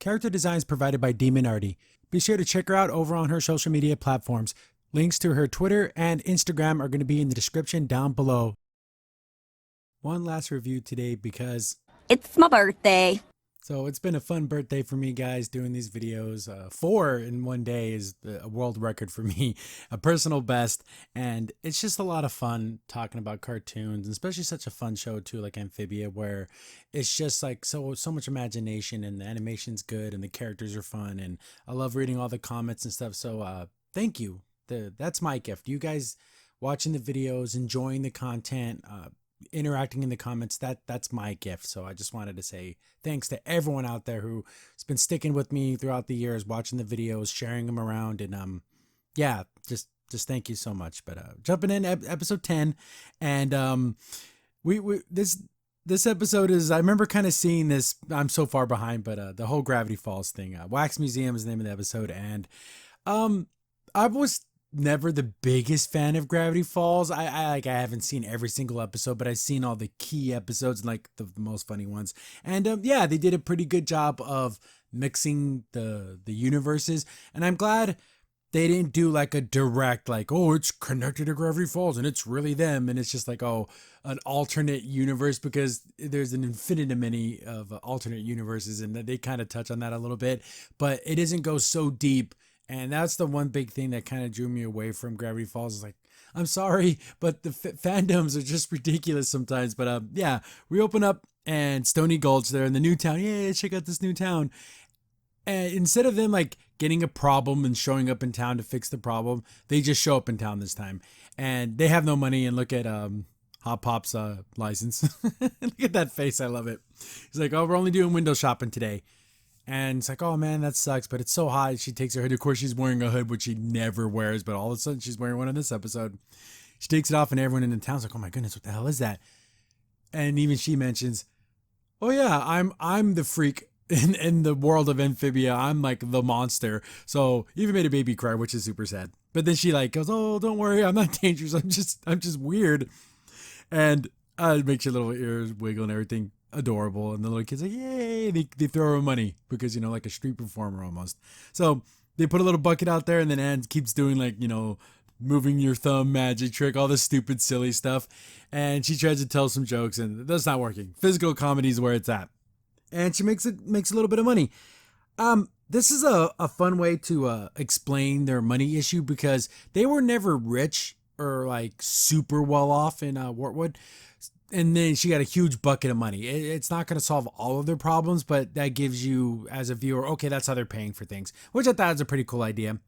Character designs provided by Demon Arty. Be sure to check her out over on her social media platforms. Links to her Twitter and Instagram are going to be in the description down below. One last review today because it's my birthday. So it's been a fun birthday for me, guys, doing these videos. 4 in one day is a world record for me, a personal best. And it's just a lot of fun talking about cartoons, and especially such a fun show too, like Amphibia, where it's just like so much imagination, and the animation's good and the characters are fun. And I love reading all the comments and stuff. So thank you. That's my gift. You guys watching the videos, enjoying the content, interacting in the comments, that's my gift. So I just wanted to say thanks to everyone out there who's been sticking with me throughout the years, watching the videos, sharing them around, and yeah, just thank you so much. But jumping in episode 10, and this episode is, I remember kind of seeing this, I'm so far behind, but the whole Gravity Falls thing, Wax Museum is the name of the episode. And I was never the biggest fan of Gravity Falls. I haven't seen every single episode, but I've seen all the key episodes and like the most funny ones. And yeah, they did a pretty good job of mixing the universes, and I'm glad they didn't do like a direct, like, oh, it's connected to Gravity Falls and it's really them, and it's just like, oh, an alternate universe, because there's an infinite many of alternate universes, and they kind of touch on that a little bit, but it doesn't go so deep. And that's the one big thing that kind of drew me away from Gravity Falls. Is like, I'm sorry, but the fandoms are just ridiculous sometimes. But yeah, we open up and Stony Gulch, they're in the new town. Yeah, check out this new town. And instead of them like getting a problem and showing up in town to fix the problem, they just show up in town this time. And they have no money, and look at Hot Pop's license. Look at that face. I love it. He's like, oh, we're only doing window shopping today. And it's like, oh man, that sucks, but it's so hot. She takes her hood. Of course, she's wearing a hood, which she never wears, but all of a sudden she's wearing one in this episode. She takes it off, and everyone in the town's like, oh my goodness, what the hell is that? And even she mentions, oh yeah, I'm the freak in the world of Amphibia. I'm like the monster. So even made a baby cry, which is super sad. But then she like goes, oh, don't worry, I'm not dangerous. I'm just weird. And it makes your little ears wiggle and everything. Adorable. And the little kids like, yay, they throw her money because, like a street performer almost. So they put a little bucket out there, and then Anne keeps doing like, moving your thumb magic trick, all this stupid silly stuff, and she tries to tell some jokes, and that's not working. Physical comedy is where it's at, and she makes a little bit of money. This is a fun way to explain their money issue, because they were never rich or like super well off in Wartwood. And then she got a huge bucket of money. It's not going to solve all of their problems, but that gives you, as a viewer, okay, that's how they're paying for things, which I thought was a pretty cool idea.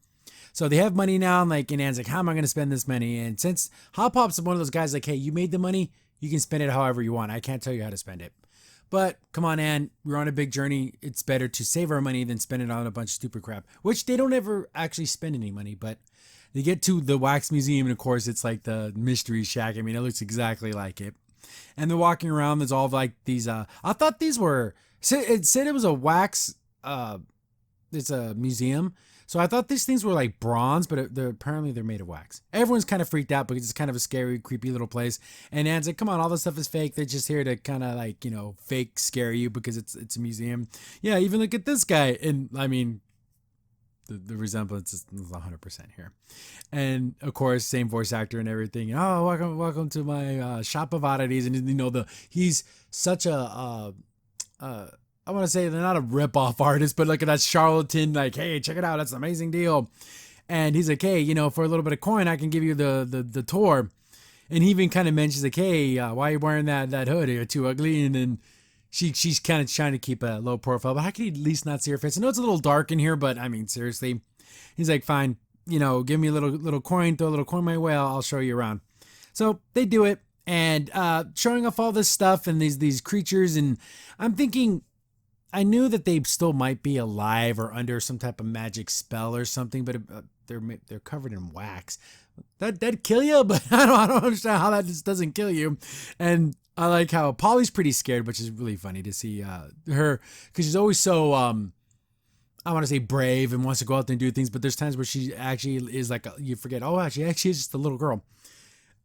So they have money now, and Anne's like, how am I going to spend this money? And since Hot Pop's one of those guys like, hey, you made the money, you can spend it however you want. I can't tell you how to spend it. But come on, Anne, we're on a big journey. It's better to save our money than spend it on a bunch of stupid crap, which they don't ever actually spend any money. But they get to the Wax Museum, and of course, it's like the Mystery Shack. I mean, it looks exactly like it. And they're walking around. There's all like these. I thought these were. It said it was a wax. It's a museum. So I thought these things were like bronze, but apparently they're made of wax. Everyone's kind of freaked out because it's kind of a scary, creepy little place. And Anne's like, "Come on, all this stuff is fake. They're just here to kind of like fake scare you because it's a museum." Yeah, even look at this guy. And I mean, the resemblance is 100% here. And of course, same voice actor and everything. Oh, welcome to my shop of oddities. And he's such a I want to say they're not a rip-off artist, but look at that charlatan, like, hey, check it out, that's an amazing deal. And he's like, hey, for a little bit of coin, I can give you the tour. And he even kind of mentions like, hey, why are you wearing that hood? You're too ugly. And then she's kind of trying to keep a low profile, but how can you at least not see her face? I know it's a little dark in here, but I mean, seriously. He's like, fine, give me a little coin, throw a little coin my way, I'll show you around. So they do it, and showing off all this stuff and these creatures, and I'm thinking, I knew that they still might be alive or under some type of magic spell or something, but they're covered in wax. That'd kill you, but I don't understand how that just doesn't kill you. And I like how Polly's pretty scared, which is really funny to see her, because she's always so I want to say brave and wants to go out there and do things, but there's times where she actually is like you forget, oh, actually is just a little girl.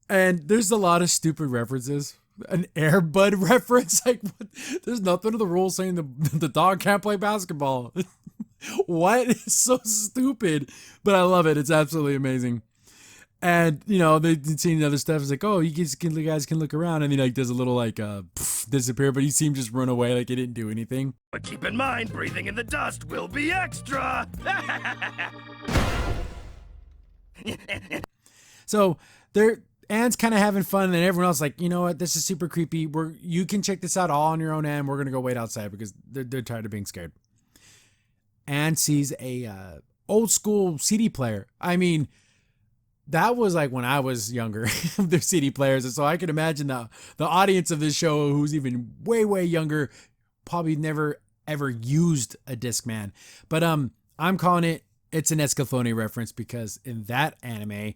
And there's a lot of stupid references An Air Bud reference? Like, what? There's nothing in the rules saying the dog can't play basketball. What? It's so stupid, but I love it. It's absolutely amazing. And they seen other stuff. It's like, oh, you guys can look around, and he like does a little like disappear, but he seemed just run away like he didn't do anything. But keep in mind, breathing in the dust will be extra. So Anne's kind of having fun, and then everyone else like, you know what, this is super creepy. You can check this out all on your own, Anne. We're gonna go wait outside because they're tired of being scared. Anne sees a old school CD player. I mean, that was like when I was younger, their CD players. And so I can imagine the audience of this show who's even way, way younger probably never ever used a Discman. But I'm calling it's an Escaflowne reference because in that anime,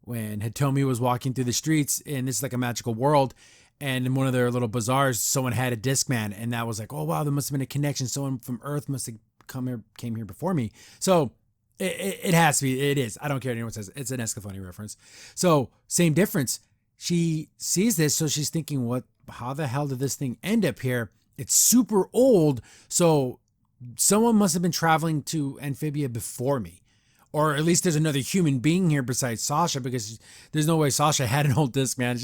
when Hitomi was walking through the streets, and this is like a magical world, and in one of their little bazaars, someone had a Discman, and that was like, oh wow, there must have been a connection. Someone from Earth must have came here before me. So it has to be. It is. I don't care what anyone says. It's an Escaflowne reference. So same difference. She sees this, so she's thinking, what? How the hell did this thing end up here? It's super old, so someone must have been traveling to Amphibia before me. Or at least there's another human being here besides Sasha, because there's no way Sasha had an old Discman.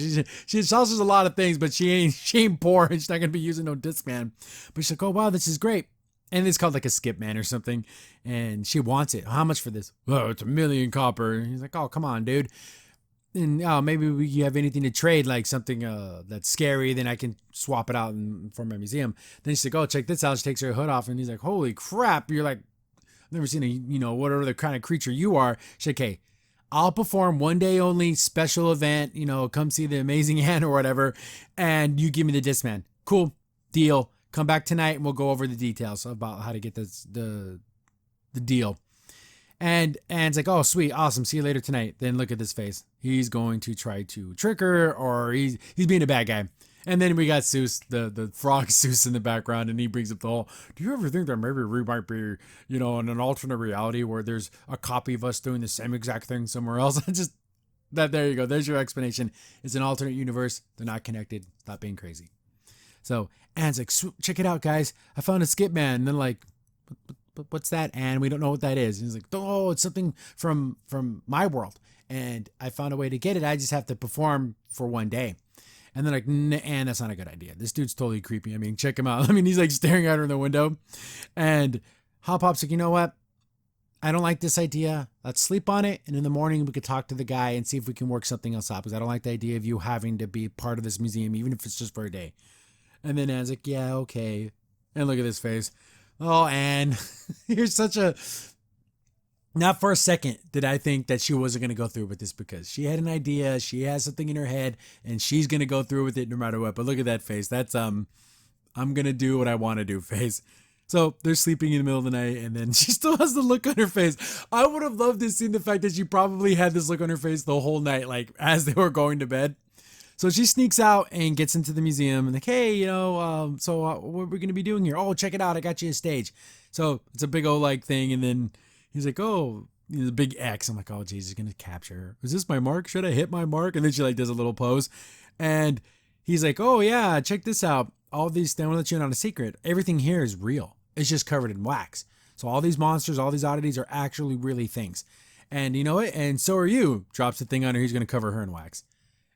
Sasha's a lot of things, but she ain't poor, and she's not gonna be using no Discman. But she's like, oh wow, this is great. And it's called like a skip man or something. And she wants it. How much for this? Oh, it's 1,000,000 copper. And he's like, oh, come on, dude. And maybe you have anything to trade, like something that's scary, then I can swap it out for my museum. Then she's like, oh, check this out. She takes her hood off, and he's like, holy crap. You're like, I've never seen whatever the kind of creature you are. She's like, hey, I'll perform one day only special event, come see the amazing Anne or whatever, and you give me the Discman. Cool, deal. Come back tonight and we'll go over the details about how to get the deal. And Anne's like, oh, sweet, awesome, see you later tonight. Then look at this face. He's going to try to trick her, or he's being a bad guy. And then we got Seuss, the frog Seuss in the background, and he brings up the whole, do you ever think that maybe we might be, in an alternate reality where there's a copy of us doing the same exact thing somewhere else? There you go. There's your explanation. It's an alternate universe. They're not connected. Stop being crazy. So Anne's like, check it out, guys. I found a skip man. And then like, what's that, Anne? We don't know what that is. And he's like, oh, it's something from my world. And I found a way to get it. I just have to perform for one day. And they're like, Anne, that's not a good idea. This dude's totally creepy. I mean, check him out. I mean, he's like staring at her in the window. And Hop Pop's like, you know what? I don't like this idea. Let's sleep on it. And in the morning, we could talk to the guy and see if we can work something else out. Because I don't like the idea of you having to be part of this museum, even if it's just for a day. And then Anne's like, yeah, okay. And look at this face. Oh, Anne, you're such a... Not for a second did I think that she wasn't going to go through with this, because she had an idea, she has something in her head, and she's going to go through with it no matter what. But look at that face. That's, I'm going to do what I want to do face. So they're sleeping in the middle of the night, and then she still has the look on her face. I would have loved to see the fact that she probably had this look on her face the whole night, like as they were going to bed. So she sneaks out and gets into the museum and like, hey, what are we going to be doing here? Oh, check it out. I got you a stage. So it's a big old like thing. And then he's like, oh, the big X. I'm like, oh, geez, he's going to capture her. Is this my mark? Should I hit my mark? And then she like does a little pose. And he's like, oh, yeah, check this out. All these, I want to let you in on a secret. Everything here is real. It's just covered in wax. So all these monsters, all these oddities are actually really things. And you know what? And so are you. Drops the thing on her. He's going to cover her in wax.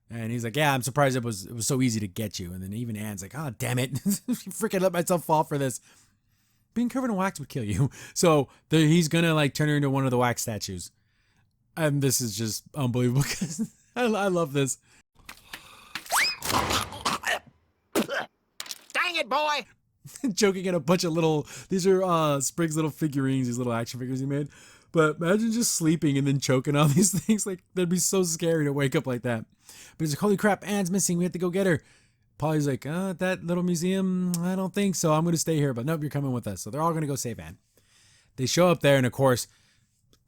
And he's like, yeah, I'm surprised it was so easy to get you. And then even Anne's like, oh, damn it. Freaking let myself fall for this. Being covered in wax would kill you. So he's going to like turn her into one of the wax statues. And this is just unbelievable because I love this. Dang it, boy. Joking at a bunch of these are Sprig's little figurines, these little action figures he made. But imagine just sleeping and then choking on these things. Like, that'd be so scary to wake up like that. But he's like, holy crap, Anne's missing. We have to go get her. Polly's like, that little museum, I don't think so. I'm going to stay here. But nope, you're coming with us. So they're all going to go save Anne. They show up there, and of course,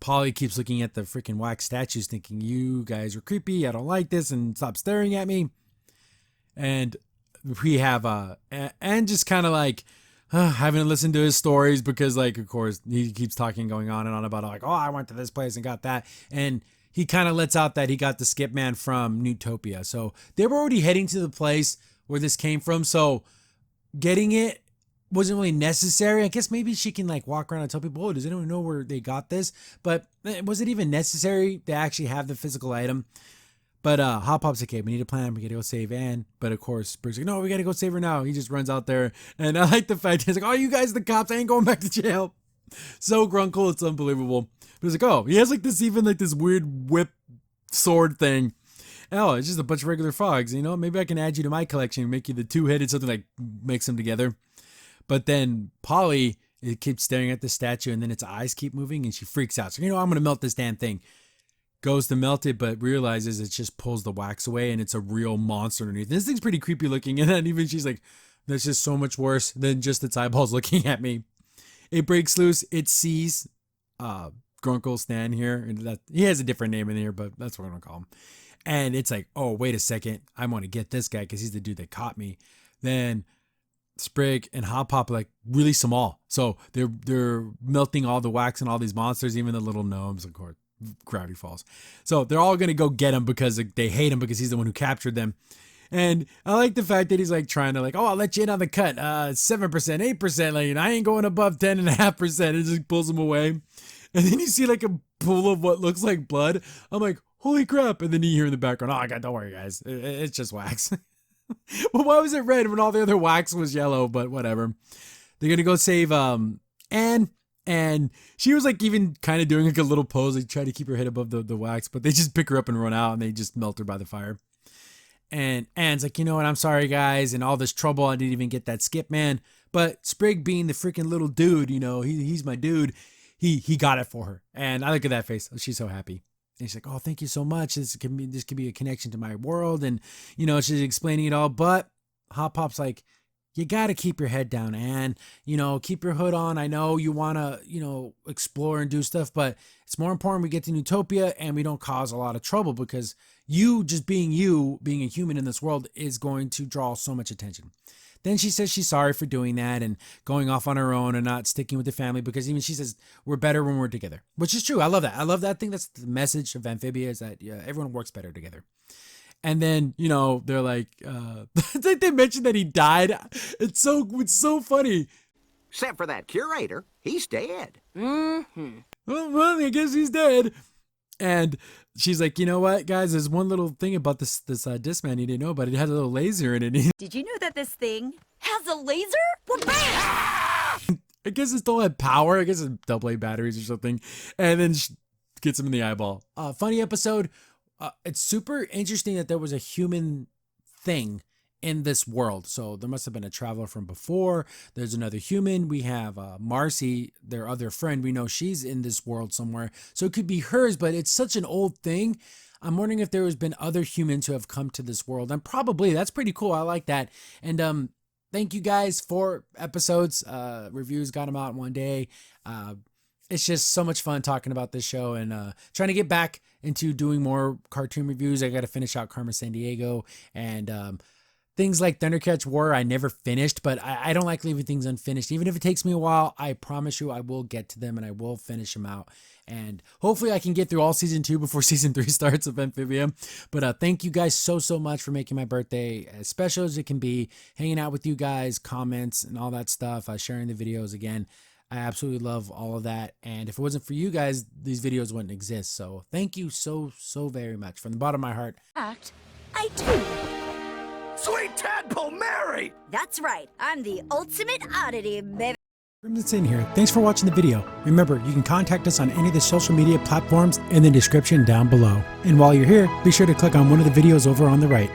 Polly keeps looking at the freaking wax statues thinking, you guys are creepy. I don't like this. And stop staring at me. And we have Anne just kind of like, having to listen to his stories because, like, of course, he keeps going on and on about, like, oh, I went to this place and got that. And he kind of lets out that he got the skip man from Newtopia. So they were already heading to the place, where this came from. So getting it wasn't really necessary. I guess maybe she can like walk around and tell people, oh, does anyone know where they got this? But was it even necessary to actually have the physical item? But Hop Pop's like, okay, we need a plan. We gotta go save Anne. But of course, Briggs like, no, we gotta go save her now. He just runs out there. And I like the fact he's like, oh, you guys, the cops, I ain't going back to jail. So grunkle, it's unbelievable. But it's like, oh, he has like this, even like this weird whip sword thing. Oh, it's just a bunch of regular frogs. You know, maybe I can add you to my collection and make you the two-headed, something like mix them together. But then Polly, it keeps staring at the statue, and then its eyes keep moving, and she freaks out. So, you know, I'm going to melt this damn thing. Goes to melt it, but realizes it just pulls the wax away, and it's a real monster underneath. This thing's pretty creepy looking, and then even she's like, that's just so much worse than just its eyeballs looking at me. It breaks loose. It sees Grunkle Stan here, and that he has a different name in here, but that's what I'm going to call him. And it's like, oh, wait a second. I want to get this guy because he's the dude that caught me. Then Sprig and Hop Pop are like really small. So they're melting all the wax and all these monsters, even the little gnomes, of course. Gravity Falls. So they're all going to go get him because they hate him because he's the one who captured them. And I like the fact that he's like trying to like, oh, I'll let you in on the cut. 7%, 8%. Like, I ain't going above 10.5%. It just pulls him away. And then you see like a pool of what looks like blood. I'm like, holy crap. And then you hear in the background, oh, God, don't worry, guys. It's just wax. Well, why was it red when all the other wax was yellow? But whatever. They're going to go save Anne. And she was like even kind of doing like a little pose, like try to keep her head above the wax, but they just pick her up and run out and they just melt her by the fire. And Anne's like, you know what, I'm sorry guys, and all this trouble, I didn't even get that skip, man. But Sprig being the freaking little dude, you know, he's my dude, he got it for her. And I look at that face, she's so happy. And she's like, oh, thank you so much. This could be a connection to my world. And, you know, she's explaining it all, but Hop Pop's like, you got to keep your head down, and, you know, keep your hood on. I know you want to, you know, explore and do stuff, but it's more important we get to Newtopia and we don't cause a lot of trouble, because you being a human in this world is going to draw so much attention. Then she says she's sorry for doing that and going off on her own and not sticking with the family, because even she says we're better when we're together, which is true. I love that. I think that's the message of Amphibia, is that everyone works better together. And then, you know, they're like, it's like they mentioned that he died. It's so funny. Except for that curator, he's dead. Mm-hmm. Well, I guess he's dead. And she's like, you know what, guys, there's one little thing about this Discman you didn't know about. It had a little laser in it. Did you know that this thing has a laser? Well, bam! I guess it still had power. I guess it's AA batteries or something. And then she gets him in the eyeball. Funny episode. It's super interesting that there was a human thing in this world. So there must have been a traveler from before. There's another human. We have Marcy, their other friend. We know she's in this world somewhere. So it could be hers, but it's such an old thing. I'm wondering if there has been other humans who have come to this world. And probably. That's pretty cool. I like that. And thank you guys for episodes. Reviews, got them out in one day. It's just so much fun talking about this show and trying to get back into doing more cartoon reviews. I got to finish out Carmen Sandiego, and things like Thundercats War I never finished, but I don't like leaving things unfinished. Even if it takes me a while, I promise you I will get to them and I will finish them out. And hopefully I can get through all season 2 before season 3 starts of Amphibia. But thank you guys so much for making my birthday as special as it can be, hanging out with you guys, comments and all that stuff, sharing the videos again. I absolutely love all of that. And if it wasn't for you guys, these videos wouldn't exist. So thank you so very much from the bottom of my heart. I do. Sweet Tadpole Mary! That's right. I'm the ultimate oddity, baby. That's in here. Thanks for watching the video. Remember, you can contact us on any of the social media platforms in the description down below. And while you're here, be sure to click on one of the videos over on the right.